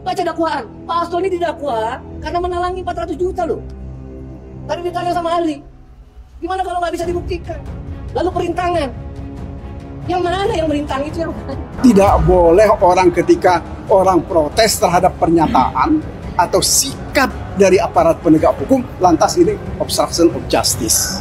Baca dakwaan. Pak Hasto ini didakwa karena menalangi 400 juta loh. Tadi ditanya sama ahli, gimana kalau nggak bisa dibuktikan? Lalu perintangan. Yang mana yang merintang itu yang mana? Tidak boleh orang ketika orang protes terhadap pernyataan atau sikap dari aparat penegak hukum, lantas ini obstruction of justice.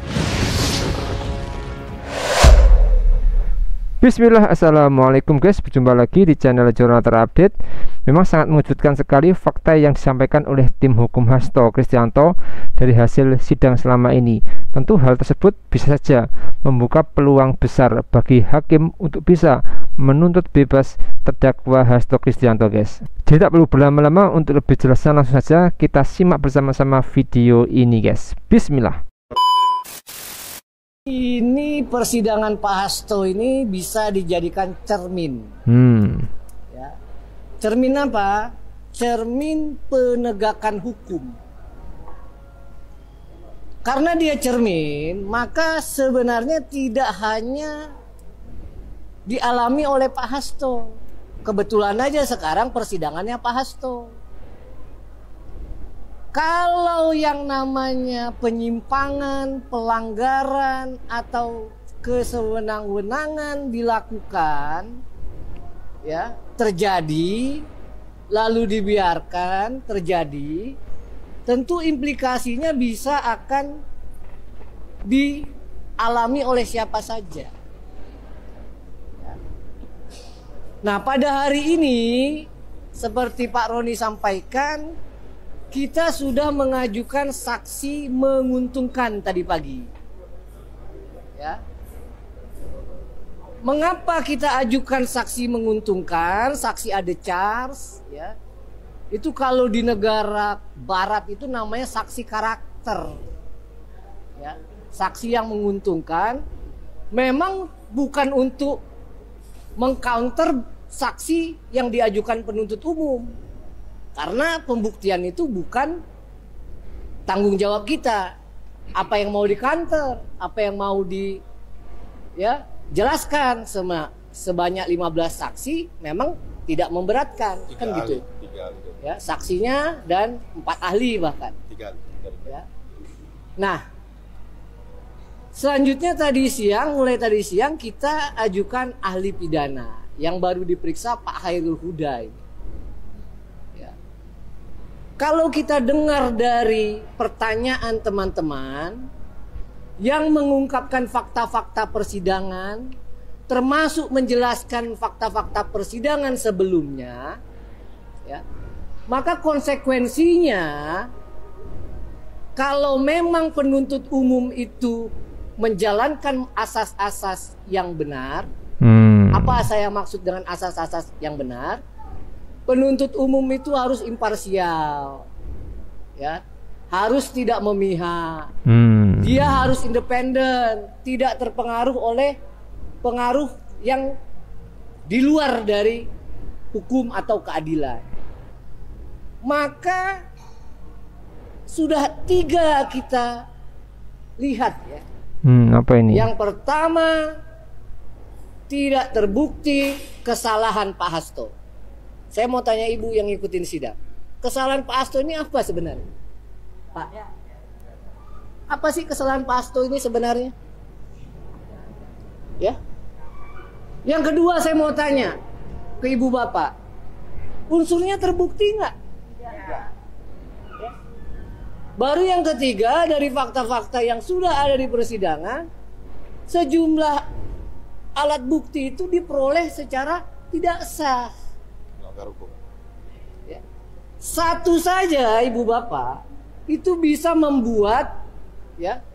Bismillah, assalamualaikum guys, berjumpa lagi di channel Jurnal Terupdate. Memang sangat mengejutkan sekali fakta yang disampaikan oleh tim hukum Hasto Kristianto dari hasil sidang selama ini. Tentu hal tersebut bisa saja membuka peluang besar bagi hakim untuk bisa menuntut bebas terdakwa Hasto Kristianto guys. Jadi tak perlu berlama-lama, untuk lebih jelasnya langsung saja kita simak bersama-sama video ini guys. Bismillah. Ini persidangan Pak Hasto ini bisa dijadikan cermin. Ya. Cermin apa? Cermin penegakan hukum. Karena dia cermin, maka sebenarnya tidak hanya dialami oleh Pak Hasto. Kebetulan aja sekarang persidangannya Pak Hasto. Kalau yang namanya penyimpangan, pelanggaran, atau kesewenang-wenangan dilakukan, ya, terjadi, lalu dibiarkan terjadi, tentu implikasinya bisa akan dialami oleh siapa saja. Nah, pada hari ini, seperti Pak Roni sampaikan, kita sudah mengajukan saksi menguntungkan tadi pagi. Ya. Mengapa kita ajukan saksi menguntungkan, saksi ada charge, ya? Itu kalau di negara barat itu namanya saksi karakter. Ya. Saksi yang menguntungkan memang bukan untuk mengcounter saksi yang diajukan penuntut umum. Karena pembuktian itu bukan tanggung jawab kita. Apa yang mau dikanter, apa yang mau jelaskan sebanyak 15 saksi memang tidak memberatkan, kan gitu. Ya, saksinya dan 4 ahli bahkan. Ya. Nah, selanjutnya mulai tadi siang kita ajukan ahli pidana yang baru diperiksa Pak Khairul Huda ini. Kalau kita dengar dari pertanyaan teman-teman yang mengungkapkan fakta-fakta persidangan, termasuk menjelaskan fakta-fakta persidangan sebelumnya, ya, maka konsekuensinya kalau memang penuntut umum itu menjalankan asas-asas yang benar, apa saya maksud dengan asas-asas yang benar? Penuntut umum itu harus imparsial, ya, harus tidak memihak, dia harus independen, tidak terpengaruh oleh pengaruh yang di luar dari hukum atau keadilan. Maka sudah 3 kita lihat, ya. Apa ini? Yang pertama, tidak terbukti kesalahan Pak Hasto. Saya mau tanya ibu yang ngikutin sidang, kesalahan Pak Hasto ini apa sebenarnya? Pak, apa sih kesalahan Pak Hasto ini sebenarnya? Ya. Yang kedua saya mau tanya ke ibu bapak, unsurnya terbukti nggak? Ya. Baru yang ketiga, dari fakta-fakta yang sudah ada di persidangan, sejumlah alat bukti itu diperoleh secara tidak sah. Ya. Satu saja ibu bapak itu bisa membuat, ya,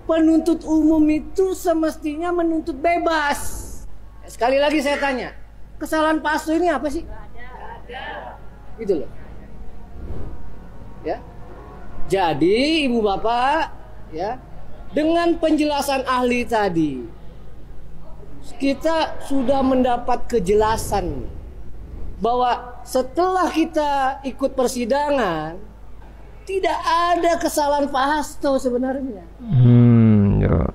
penuntut umum itu semestinya menuntut bebas. Sekali lagi saya tanya, kesalahan Pak Hasto ini apa sih? Ada. Gitu loh. Ya. Jadi ibu bapak, ya, dengan penjelasan ahli tadi kita sudah mendapat kejelasan bahwa setelah kita ikut persidangan tidak ada kesalahan Pak Hasto sebenarnya. Ya.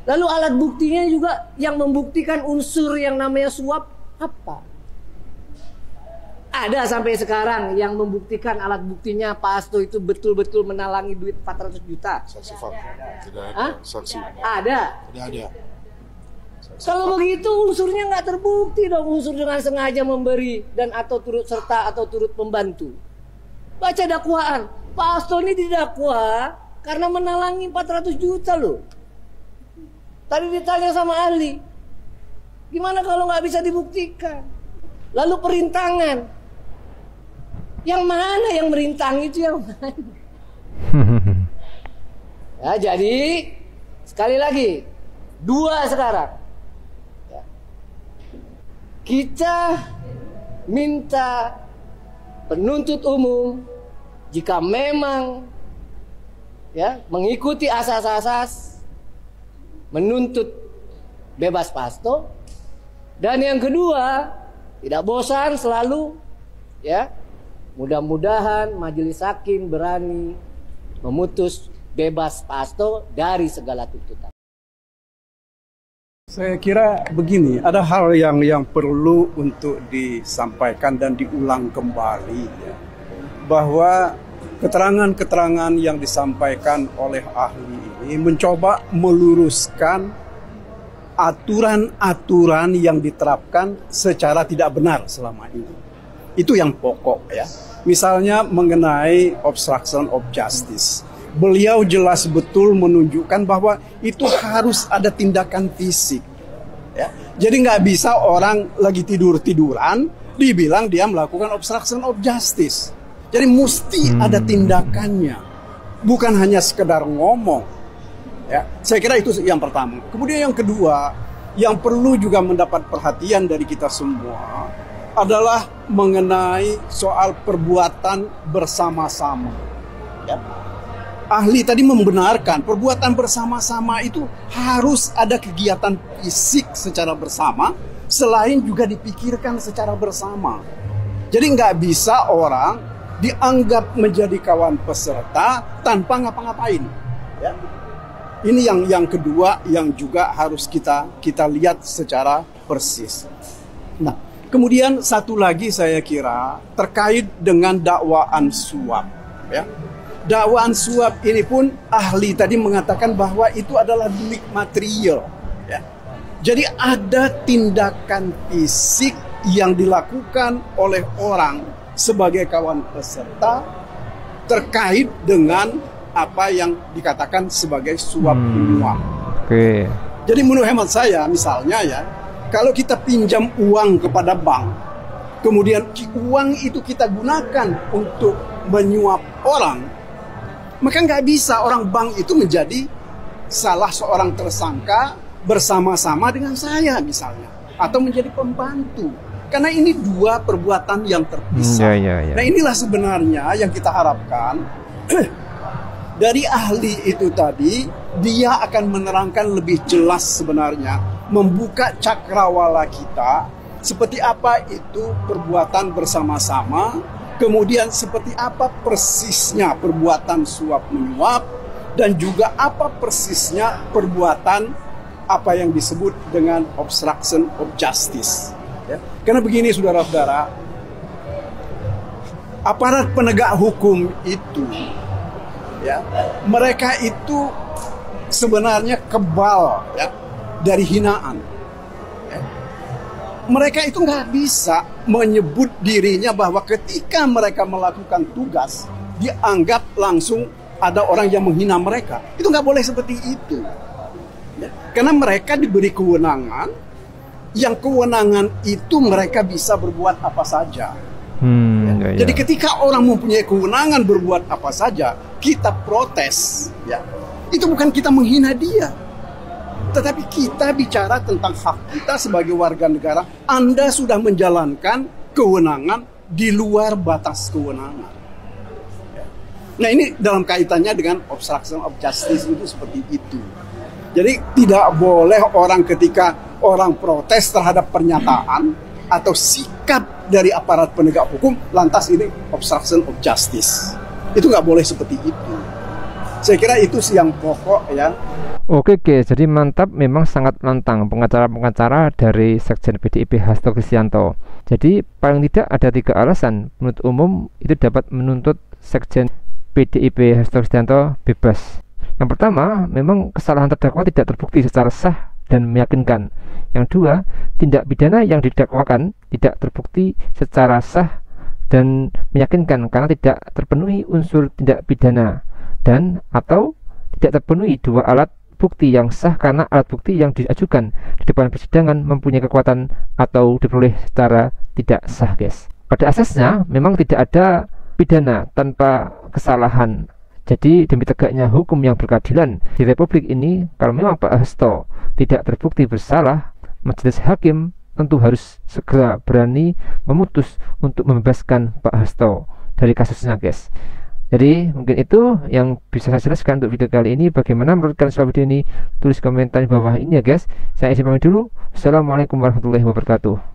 Lalu alat buktinya juga yang membuktikan unsur yang namanya suap apa? Ada sampai sekarang yang membuktikan alat buktinya Pak Hasto itu betul-betul menalangi duit 400 juta. Saksi fakta. Tidak ada. Hah? Saksi. Ada. Tidak ada. Kalau begitu unsurnya nggak terbukti dong, unsur dengan sengaja memberi dan atau turut serta atau turut membantu. Baca dakwaan, Pak Hasto ini didakwa karena menalangi 400 juta loh. Tadi ditanya sama ahli, gimana kalau nggak bisa dibuktikan? Lalu perintangan, yang mana yang merintang itu yang mana? Ya, jadi sekali lagi, dua sekarang. Kita minta penuntut umum jika memang mengikuti asas-asas menuntut bebas Pak Hasto, dan yang kedua tidak bosan selalu mudah-mudahan majelis hakim berani memutus bebas Pak Hasto dari segala tuntutan. Saya kira begini, ada hal yang perlu untuk disampaikan dan diulang kembali, ya, bahwa keterangan-keterangan yang disampaikan oleh ahli ini mencoba meluruskan aturan-aturan yang diterapkan secara tidak benar selama ini. Itu yang pokok, ya. Misalnya mengenai obstruction of justice. Beliau jelas betul menunjukkan bahwa itu harus ada tindakan fisik. Ya. Jadi nggak bisa orang lagi tidur-tiduran dibilang dia melakukan obstruction of justice. Jadi mesti ada tindakannya, bukan hanya sekedar ngomong. Ya. Saya kira itu yang pertama. Kemudian yang kedua, yang perlu juga mendapat perhatian dari kita semua adalah mengenai soal perbuatan bersama-sama. Ya. Ahli tadi membenarkan perbuatan bersama-sama itu harus ada kegiatan fisik secara bersama, selain juga dipikirkan secara bersama. Jadi nggak bisa orang dianggap menjadi kawan peserta tanpa ngapa-ngapain. Ya. Ini yang kedua yang juga harus kita lihat secara persis. Nah, kemudian satu lagi saya kira terkait dengan dakwaan suap. Ya. Dakwaan suap ini pun ahli tadi mengatakan bahwa itu adalah delik material. Ya. Jadi ada tindakan fisik yang dilakukan oleh orang sebagai kawan peserta terkait dengan apa yang dikatakan sebagai suap menyuap. Oke. Jadi menurut hemat saya, misalnya ya, kalau kita pinjam uang kepada bank, kemudian uang itu kita gunakan untuk menyuap orang, maka nggak bisa orang bank itu menjadi salah seorang tersangka bersama-sama dengan saya misalnya, atau menjadi pembantu, karena ini dua perbuatan yang terpisah. Nah inilah sebenarnya yang kita harapkan dari ahli itu tadi, dia akan menerangkan lebih jelas sebenarnya, membuka cakrawala kita seperti apa itu perbuatan bersama-sama. Kemudian seperti apa persisnya perbuatan suap menyuap, dan juga apa persisnya perbuatan apa yang disebut dengan obstruction of justice. Ya. Karena begini saudara-saudara, aparat penegak hukum itu, ya, mereka itu sebenarnya kebal ya, dari hinaan. Mereka itu nggak bisa menyebut dirinya bahwa ketika mereka melakukan tugas dianggap langsung ada orang yang menghina mereka. Itu nggak boleh seperti itu. Ya. Karena mereka diberi kewenangan, yang kewenangan itu mereka bisa berbuat apa saja. Jadi ketika orang mempunyai kewenangan berbuat apa saja, kita protes. Ya. Itu bukan kita menghina dia, tetapi kita bicara tentang hak kita sebagai warga negara. Anda sudah menjalankan kewenangan di luar batas kewenangan. Nah ini dalam kaitannya dengan obstruction of justice itu seperti itu. Jadi tidak boleh orang ketika orang protes terhadap pernyataan atau sikap dari aparat penegak hukum, lantas ini obstruction of justice. Itu nggak boleh seperti itu. Saya kira itu sih yang pokok ya. Oke, jadi mantap, memang sangat lantang pengacara-pengacara dari Sekjen PDIP Hasto Kristianto. Jadi paling tidak ada 3 alasan penuntut umum itu dapat menuntut Sekjen PDIP Hasto Kristianto bebas. Yang pertama, memang kesalahan terdakwa tidak terbukti secara sah dan meyakinkan. Yang dua, tindak pidana yang didakwakan tidak terbukti secara sah dan meyakinkan karena tidak terpenuhi unsur tindak pidana dan atau tidak terpenuhi 2 alat bukti yang sah karena alat bukti yang diajukan di depan persidangan mempunyai kekuatan atau diperoleh secara tidak sah, guys. Pada asasnya memang tidak ada pidana tanpa kesalahan. Jadi demi tegaknya hukum yang berkeadilan di Republik ini, kalau memang Pak Hasto tidak terbukti bersalah, majelis hakim tentu harus segera berani memutus untuk membebaskan Pak Hasto dari kasusnya, guys. Jadi mungkin itu yang bisa saya jelaskan untuk video kali ini. Bagaimana menurut kalian soal video ini? Tulis komentar di bawah ini ya, guys. Saya isi pamit dulu. Assalamualaikum warahmatullahi wabarakatuh.